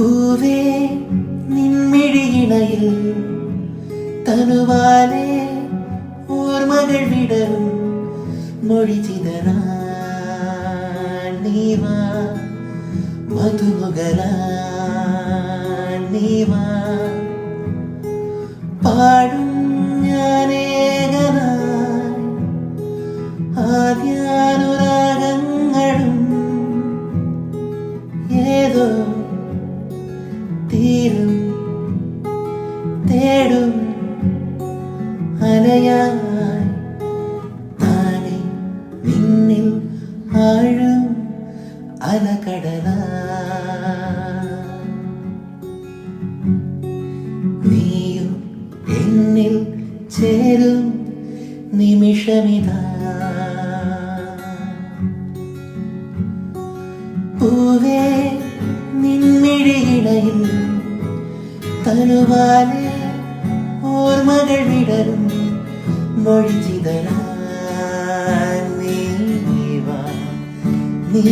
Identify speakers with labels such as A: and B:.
A: പൂവേ നിൻമിഴിയിണയിൽ തനുവാലെ ഓർമ്മകൾ വിടരും മൊഴി ചിതറാൻ നീവാ മധുമുകലാൻ നീവാ പാടും ഞാനേകനായി ആദ്യാനുരാഗങ്ങളും ഏതോ തീരും തേടും അലയായി താനെ നിന്നിൽ ആഴും അലകടലാ നീയും എന്നിൽ ചേരും നിമിഷമിതാ പൂവേ നിൻമിഴിയിണയിൽ തനുവാലെ ഓർമ്മകൾ വിടരും മൊഴി ചിതറാൻ നീവാ നീ